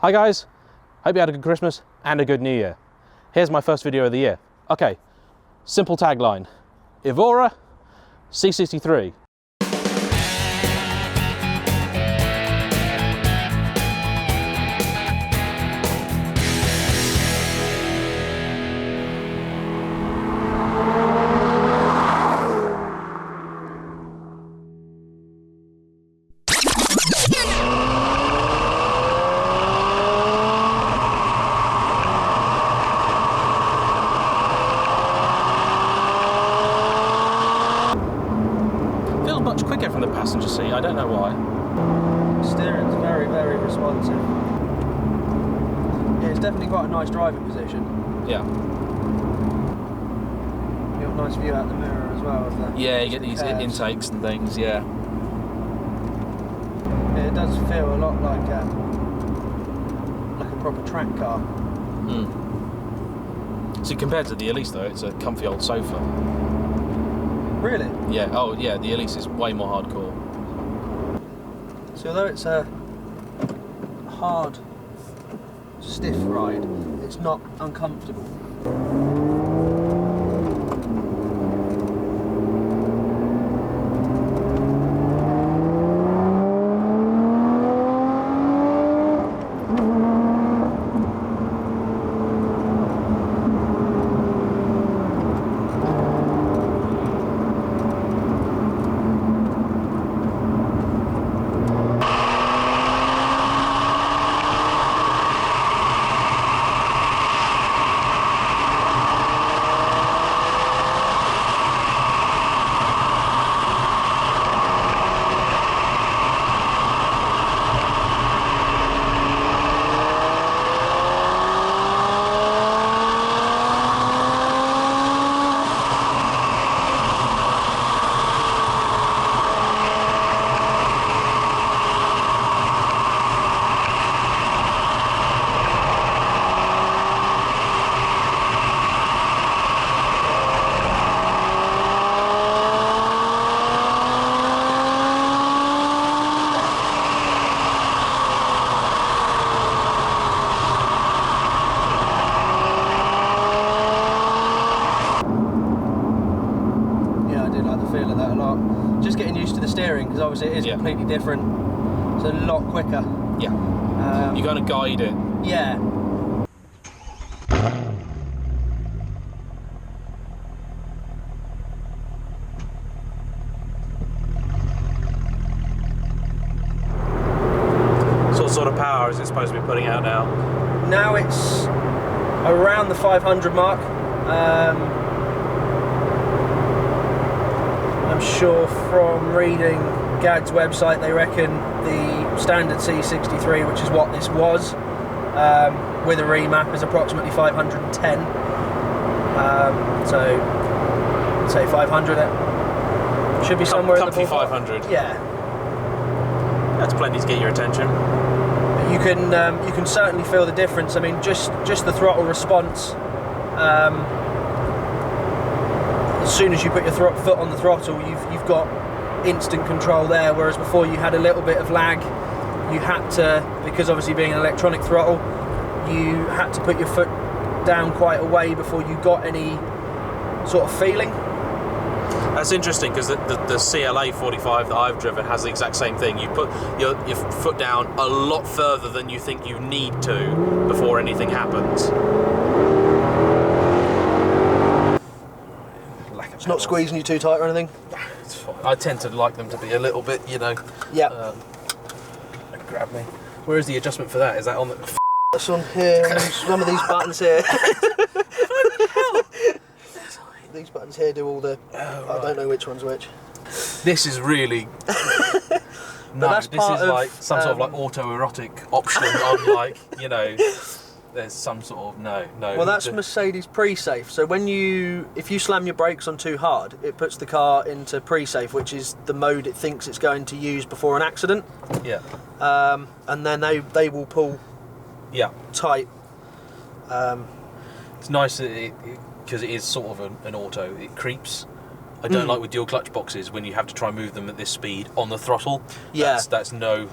Hi guys, hope you had a good Christmas and a good New Year. Here's my first video of the year. Okay, simple tagline, Evora, C63. Much quicker from the passenger seat, I don't know why. Steering's very, very responsive. Yeah, it's definitely got a nice driving position. Yeah. You got a nice view out the mirror as well. Yeah, you get these intakes and things, yeah. Yeah, it does feel a lot like a proper track car. See, compared to the Elise though, it's a comfy old sofa. Really? Yeah, oh yeah, the Elise is way more hardcore. So although it's a hard, stiff ride, it's not uncomfortable. Just getting used to the steering, because obviously it is completely different. It's a lot quicker. Yeah. You're going to guide it. Yeah. So what sort of power is it supposed to be putting out now? Now it's around the 500 mark. I'm sure from reading GAD's website they reckon the standard C63, which is what this was, with a remap, is approximately 510. So say 500. It should be somewhere in the comfy 500. Yeah, that's plenty to get your attention. But you can certainly feel the difference. I mean, just the throttle response. As soon as you put your foot on the throttle, you've got instant control there, whereas before you had a little bit of lag. You had to, because obviously being an electronic throttle, you had to put your foot down quite a way before you got any sort of feeling. That's interesting, because the CLA 45 that I've driven has the exact same thing. You put your foot down a lot further than you think you need to before anything happens. It's not squeezing you too tight or anything? It's fine. I tend to like them to be a little bit, you know. Yeah. Grab me. Where is the adjustment for that? Is that on the... That's on here, and some of these buttons here. These buttons here do all the... I don't know which one's which. This is really... No, this is like some sort of like autoerotic option on, like, you know... There's some sort of no. Well, that's Mercedes pre-safe. So if you slam your brakes on too hard, it puts the car into pre-safe, which is the mode it thinks it's going to use before an accident. Yeah. And then they will pull. Yeah. Tight. It's nice because it is sort of an auto. It creeps. I don't like with dual clutch boxes when you have to try and move them at this speed on the throttle. Yeah. That's no.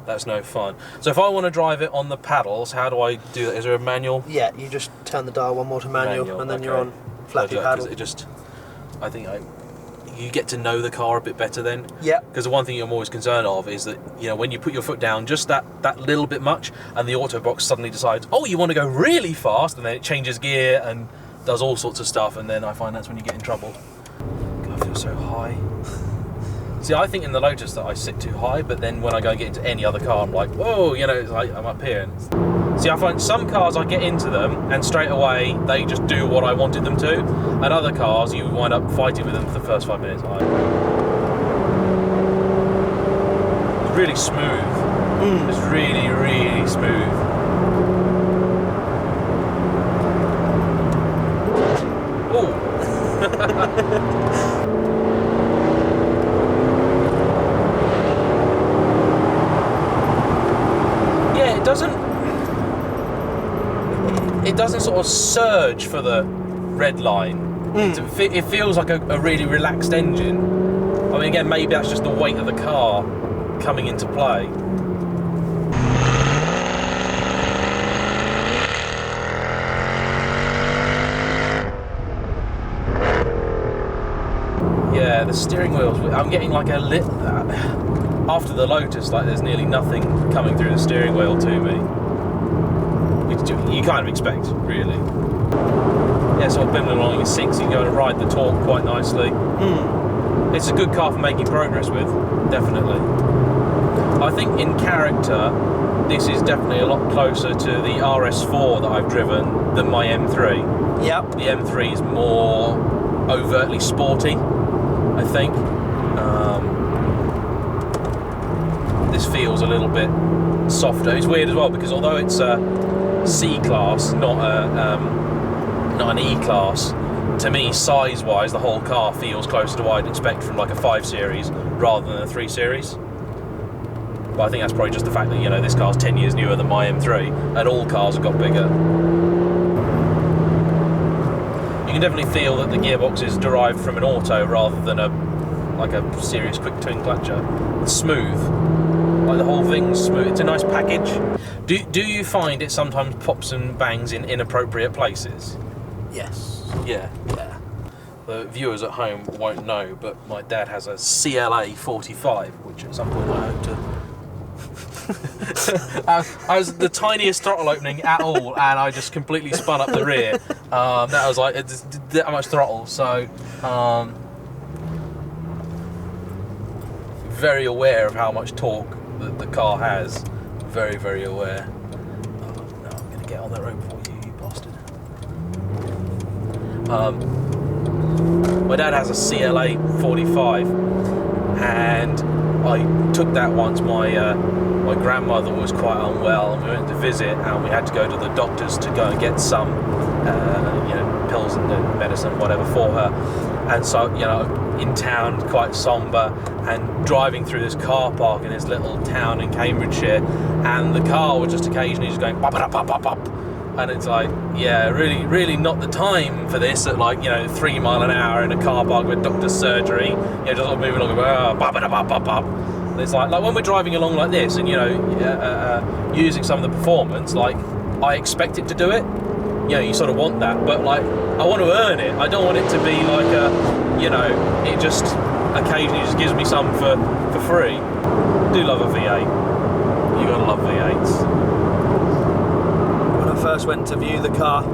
That's no fun. So if I want to drive it on the paddles, how do I do that? Is there a manual? Yeah, you just turn the dial one more to manual and then okay. you're on flappy paddle. It just, I think you get to know the car a bit better then. Yeah. Because the one thing I'm always concerned of is that, you know, when you put your foot down just that little bit much, and the auto box suddenly decides, oh, you want to go really fast, and then it changes gear and does all sorts of stuff, and then I find that's when you get in trouble. God, I feel so high. See, I think in the Lotus that I sit too high, but then when I go and get into any other car, I'm like, whoa, you know, it's like I'm up here. And see, I find some cars I get into them and straight away they just do what I wanted them to, and other cars you wind up fighting with them for the first 5 minutes. It's really smooth. It's really, really smooth. Oh. It doesn't sort of surge for the red line. It feels like a really relaxed engine. I mean, again, maybe that's just the weight of the car coming into play. Yeah, the steering wheels, I'm getting like a after the Lotus, like there's nearly nothing coming through the steering wheel to me. You kind of expect, really. Yeah, sort of bimming along your 6, you go to ride the torque quite nicely. It's a good car for making progress with, definitely. I think in character, this is definitely a lot closer to the RS4 that I've driven than my M3. Yep. The M3 is more overtly sporty, I think. This feels a little bit softer. It's weird as well because although it's C-class, not an E-class, to me, size-wise, the whole car feels closer to what I'd expect from like a 5 Series rather than a 3 Series. But I think that's probably just the fact that, you know, this car's 10 years newer than my M3, and all cars have got bigger. You can definitely feel that the gearbox is derived from an auto rather than a serious quick twin clutcher. It's smooth. Like the whole thing's smooth. It's a nice package. Do you find it sometimes pops and bangs in inappropriate places? Yes. Yeah. Yeah. The viewers at home won't know, but my dad has a CLA 45, which at some point I hope to... I was the tiniest throttle opening at all, and I just completely spun up the rear. That was like that much throttle, so very aware of how much torque the car has. Very, very aware. Oh, no, I'm going to get on that road for you, you bastard. My dad has a CLA 45, and I took that once. My grandmother was quite unwell, and we went to visit, and we had to go to the doctors to go and get some, you know, pills and medicine, whatever, for her. And so, you know, in town, quite sombre, and driving through this car park in this little town in Cambridgeshire, and the car was just occasionally just going pop, pop, pop, pop, pop. And it's like, yeah, really, really not the time for this at, like, you know, 3 miles an hour in a car park with doctor's surgery, you know, just sort of moving along, pop, pop, pop, pop, pop. And it's like when we're driving along like this, and, you know, using some of the performance, like, I expect it to do it. You know, you sort of want that, but like, I want to earn it. I don't want it to be like a, you know, it just occasionally just gives me some for free. I do love a V8. You gotta love V8s. When I first went to view the car,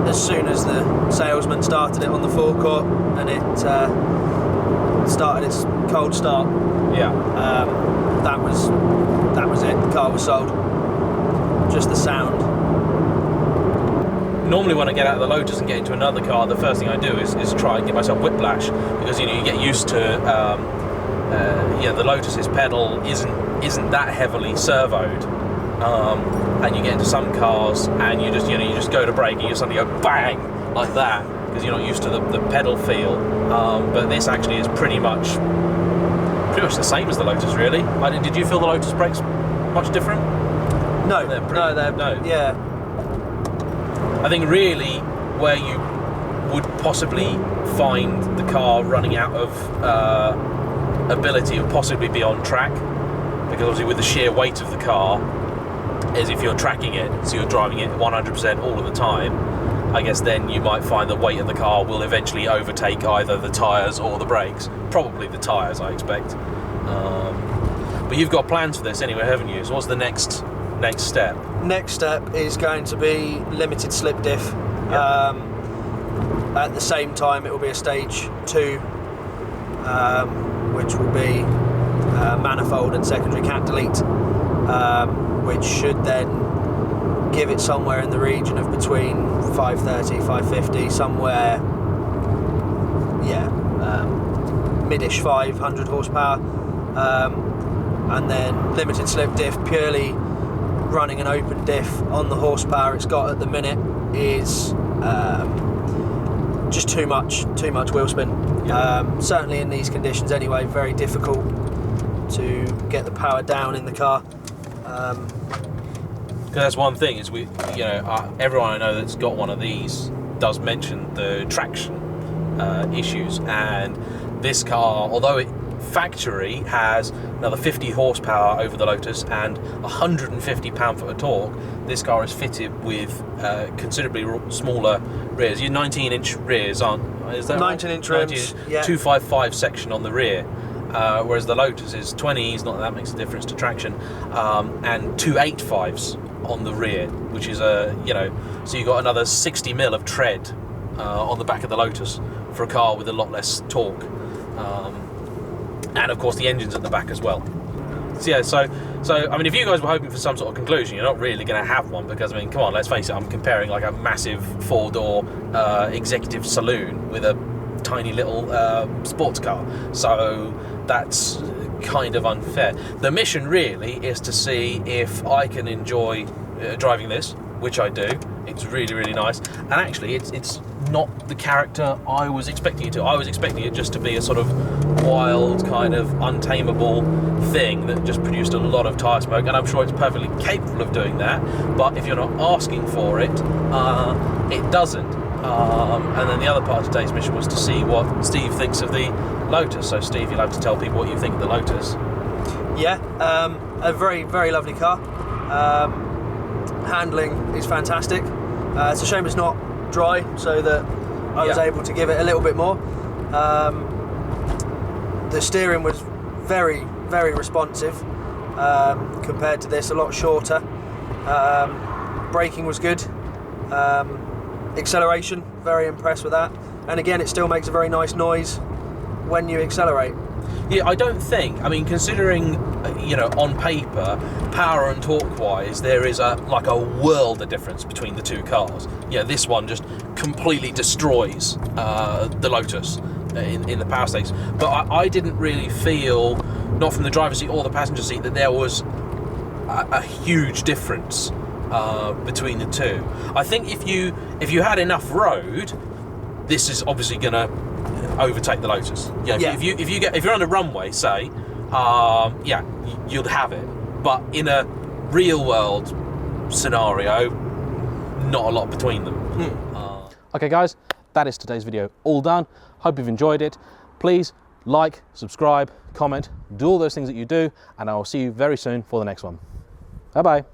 as soon as the salesman started it on the forecourt and it started its cold start, Yeah. that was it. The car was sold. Just the sound. Normally when I get out of the Lotus and get into another car, the first thing I do is try and give myself whiplash, because, you know, you get used to yeah, the Lotus's pedal isn't that heavily servoed, and you get into some cars and you just go to brake and you suddenly go bang like that because you're not used to the pedal feel. But this actually is pretty much the same as the Lotus, really. Did you feel the Lotus brakes much different? No, no. Yeah. I think really where you would possibly find the car running out of ability of possibly be on track, because obviously with the sheer weight of the car, is if you're tracking it, so you're driving it 100% all of the time, I guess then you might find the weight of the car will eventually overtake either the tyres or the brakes. Probably the tyres, I expect. But you've got plans for this anyway, haven't you? So what's the next step? Next step is going to be limited slip diff. Yep. At the same time, it will be a stage 2, which will be manifold and secondary cat delete, which should then give it somewhere in the region of between 530, 550, somewhere, mid-ish 500 horsepower. And then limited slip diff, purely running an open diff on the horsepower it's got at the minute is just too much wheel spin. Yeah. Certainly in these conditions anyway, very difficult to get the power down in the car. Because that's one thing, is everyone I know that's got one of these does mention the traction issues, and this car, although it factory has another 50 horsepower over the Lotus and 150 pound-foot of torque, this car is fitted with considerably smaller rears. Your 19-inch rears aren't, is that 19-inch right? rims, yeah. 255 section on the rear, whereas the Lotus is 20s, not that makes a difference to traction, and 285s on the rear, which is so you've got another 60 mil of tread on the back of the Lotus for a car with a lot less torque. And of course the engine's at the back as well. So yeah, so I mean, if you guys were hoping for some sort of conclusion, you're not really going to have one, because I mean, come on, let's face it, I'm comparing like a massive 4-door executive saloon with a tiny little sports car, so that's kind of unfair. The mission really is to see if I can enjoy driving this, which I do. It's really, really nice, and actually it's not the character I was expecting it to. I was expecting it just to be a sort of wild, kind of untamable thing that just produced a lot of tyre smoke, and I'm sure it's perfectly capable of doing that, but if you're not asking for it, it doesn't. And then the other part of today's mission was to see what Steve thinks of the Lotus. So Steve, you'll have to tell people what you think of the Lotus. Yeah, a very, very lovely car. Handling is fantastic. It's a shame it's not dry, so that I was able to give it a little bit more. The steering was very, very responsive compared to this, a lot shorter. Braking was good. Acceleration, very impressed with that. And again, it still makes a very nice noise when you accelerate. Yeah, I don't think, I mean, considering, on paper, power and torque-wise, there is a world of difference between the two cars. Yeah, this one just completely destroys the Lotus in the power stakes. But I didn't really feel, not from the driver's seat or the passenger seat, that there was a huge difference between the two. I think if you had enough road, this is obviously going to overtake the Lotus. If you're on a runway, say, you'd have it. But in a real world scenario, not a lot between them. Okay guys, that is today's video all done. Hope you've enjoyed it. Please like, subscribe, comment, do all those things that you do, and I will see you very soon for the next one. Bye bye.